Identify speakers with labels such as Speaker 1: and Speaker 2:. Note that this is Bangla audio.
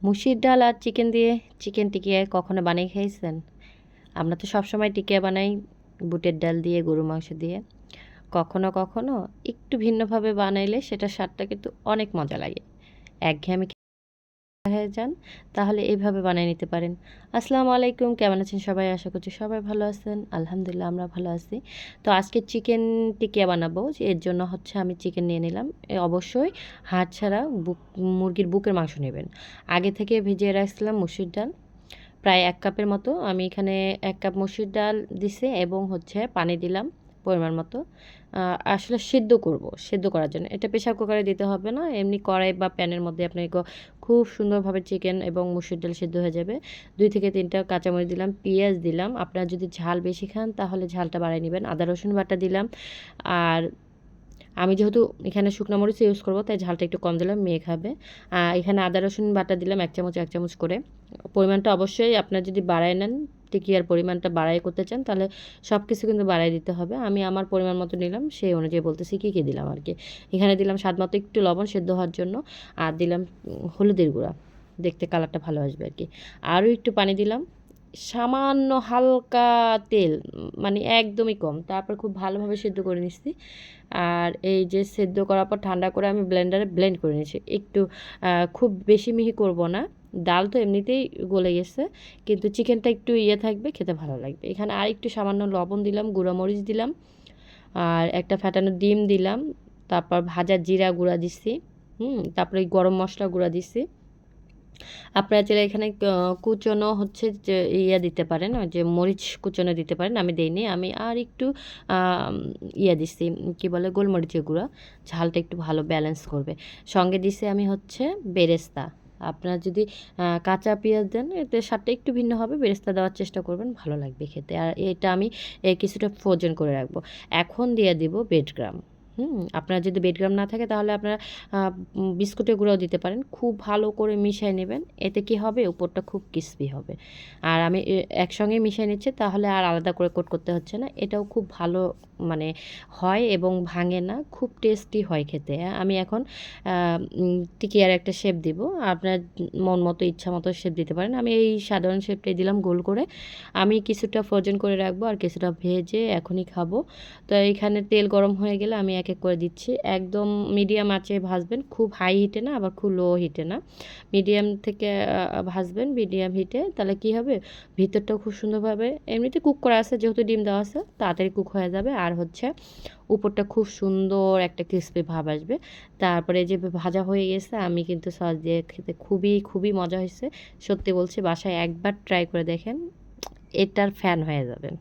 Speaker 1: মুসুর ডাল আর চিকেন দিয়ে চিকেন টিকিয়া কখনো বানিয়ে খেয়েছেন? আমরা তো সবসময় টিকিয়া বানাই বুটের ডাল দিয়ে, গরুর মাংস দিয়ে। কখনো কখনো একটু ভিন্নভাবে বানাইলে সেটার স্বাদটা কিন্তু অনেক মজা লাগে। একঘেয়েমি হয়ে যান তাহলে এইভাবে বানিয়ে নিতে পারেন। আসসালামু আলাইকুম, কেমন আছেন সবাই? আশা করছি সবাই ভালো আছেন। আলহামদুলিল্লাহ আমরা ভালো আছি। তো আজকে চিকেন টিকিয়া বানাবো, এর জন্য হচ্ছে আমি চিকেন নিয়ে নিলাম। অবশ্যই হাড় ছাড়া মুরগির বুকের মাংস নেবেন। আগে থেকে ভিজিয়ে রাখছিলাম মুসুর ডাল, প্রায় ১ কাপের মতো। আমি এখানে ১ কাপ মসুর ডাল দিছি এবং হচ্ছে পানি দিলাম পরিমাণ মতো। আসলে সিদ্ধ করব, সিদ্ধ করার জন্য। এটা প্রেসার কুকারে দিতে হবে না, এমনি কড়াই বা প্যানের মধ্যে আপনি খুব সুন্দরভাবে চিকেন এবং মসুর ডাল সিদ্ধ হয়ে যাবে। ২ থেকে ৩টা কাঁচামরিচ দিলাম, পেঁয়াজ দিলাম। আপনারা যদি ঝাল বেশি খান তাহলে ঝালটা বাড়ায় নেবেন। আদা রসুন বাটা দিলাম। আর আমি যেহেতু এখানে শুকনো মরিচ ইউজ করব তাই ঝালটা একটু কম দিলাম, মেয়ে খাবে। এখানে আদা রসুন বাটা দিলাম ১ চামচ ১ চামচ করে। পরিমাণটা অবশ্যই আপনারা যদি বাড়ায় নেন, টিকিয়ার পরিমাণটা বাড়ায় করতে চান তাহলে সব কিছু কিন্তু বাড়ায় দিতে হবে। আমি আমার পরিমাণ মতো নিলাম, সেই অনুযায়ী বলতেছি কী দিলাম আর কি। এখানে দিলাম স্বাদ মতো একটু লবণ সেদ্ধ হওয়ার জন্য, আর দিলাম হলুদের গুঁড়া, দেখতে কালারটা ভালো আসবে আর কি। আরও একটু পানি দিলাম, সামান্য হালকা তেল, মানে একদমই কম। তারপর খুব ভালোভাবে সেদ্ধ করে নিচ্ছি। আর এই যে সেদ্ধ করার পর ঠান্ডা করে আমি ব্লেন্ডারে ব্লেন্ড করে নিয়েছি। একটু খুব বেশি মিহি করব না, ডাল তো এমনিতেই গলে গেছে, কিন্তু চিকেনটা একটু থাকবে, খেতে ভালো লাগবে। এখানে আর একটু সামান্য লবণ দিলাম, গুঁড়া মরিচ দিলাম, আর একটা ফ্যাটানো ডিম দিলাম। তারপর ভাজা জিরা গুঁড়া দিচ্ছি, তারপরে গরম মশলা গুঁড়া দিচ্ছি। আপনারা চাইলে এখানে কুচনো হচ্ছে যে দিতে পারেন, ওই যে মরিচ কুচনো দিতে পারেন। আমি দেইনি, আমি আর একটু দিচ্ছি, কী বলে, গোলমরিচের গুঁড়া। ঝালটা একটু ভালো ব্যালেন্স করবে। সঙ্গে দিছি আমি হচ্ছে বেরেস্তা। আপনারা যদি কাঁচা পেঁয়াজ দেন এতে স্বাদটা একটু ভিন্ন হবে। বেরেস্তা দেওয়ার চেষ্টা করবেন, ভালো লাগবে খেতে। আর এটা আমি কিছুটা ফ্রোজেন করে রাখবো। এখন দিয়ে দিব বেডগ্রাম। আপনার যদি বেডগ্রাম না থাকে তাহলে আপনারা বিস্কুটের গুঁড়াও দিতে পারেন। খুব ভালো করে মিশিয়ে নেবেন, এতে কি হবে, উপরটা খুব ক্রিসপি হবে। আর আমি একসঙ্গে মিশিয়ে নিচ্ছি, তাহলে আর আলাদা করে কোট করতে হচ্ছে না। এটাও খুব ভালো মানে হয় এবং ভাঙে না, খুব টেস্টি হয় খেতে। আমি এখন টিকিয়ার একটা শেপ দিব, আপনার মন মতো ইচ্ছা মতো শেপ দিতে পারেন। আমি এই সাধারণ শেপটাই দিলাম, গোল করে। আমি কিছুটা ফ্রোজেন করে রাখবো আর কিছুটা ভেজে এখনই খাবো। তো এইখানে তেল গরম হয়ে গেলে আমি এক এক করে দিচ্ছি। একদম মিডিয়াম আঁচে ভাজবেন, খুব হাই হিটে না আবার খুব লো হিটে না, মিডিয়াম থেকে ভাজবেন, মিডিয়াম হিটে। তাহলে কি হবে, ভিতরটাও খুব সুন্দরভাবে এমনিতে কুক করা আছে, যেহেতু ডিম দেওয়া আছে তাড়াতাড়ি কুক হয়ে যাবে। আর হচ্ছে উপরটা খুব সুন্দর একটা ক্রিসপি ভাব আসবে। তারপরে যে ভাজা হয়ে গেছে, আমি কিন্তু সস দিয়ে খেতে খুবই খুবই মজা হয়েছে। সত্যি বলছি, বাসায় একবার ট্রাই করে দেখেন, এটার ফ্যান হয়ে যাবেন।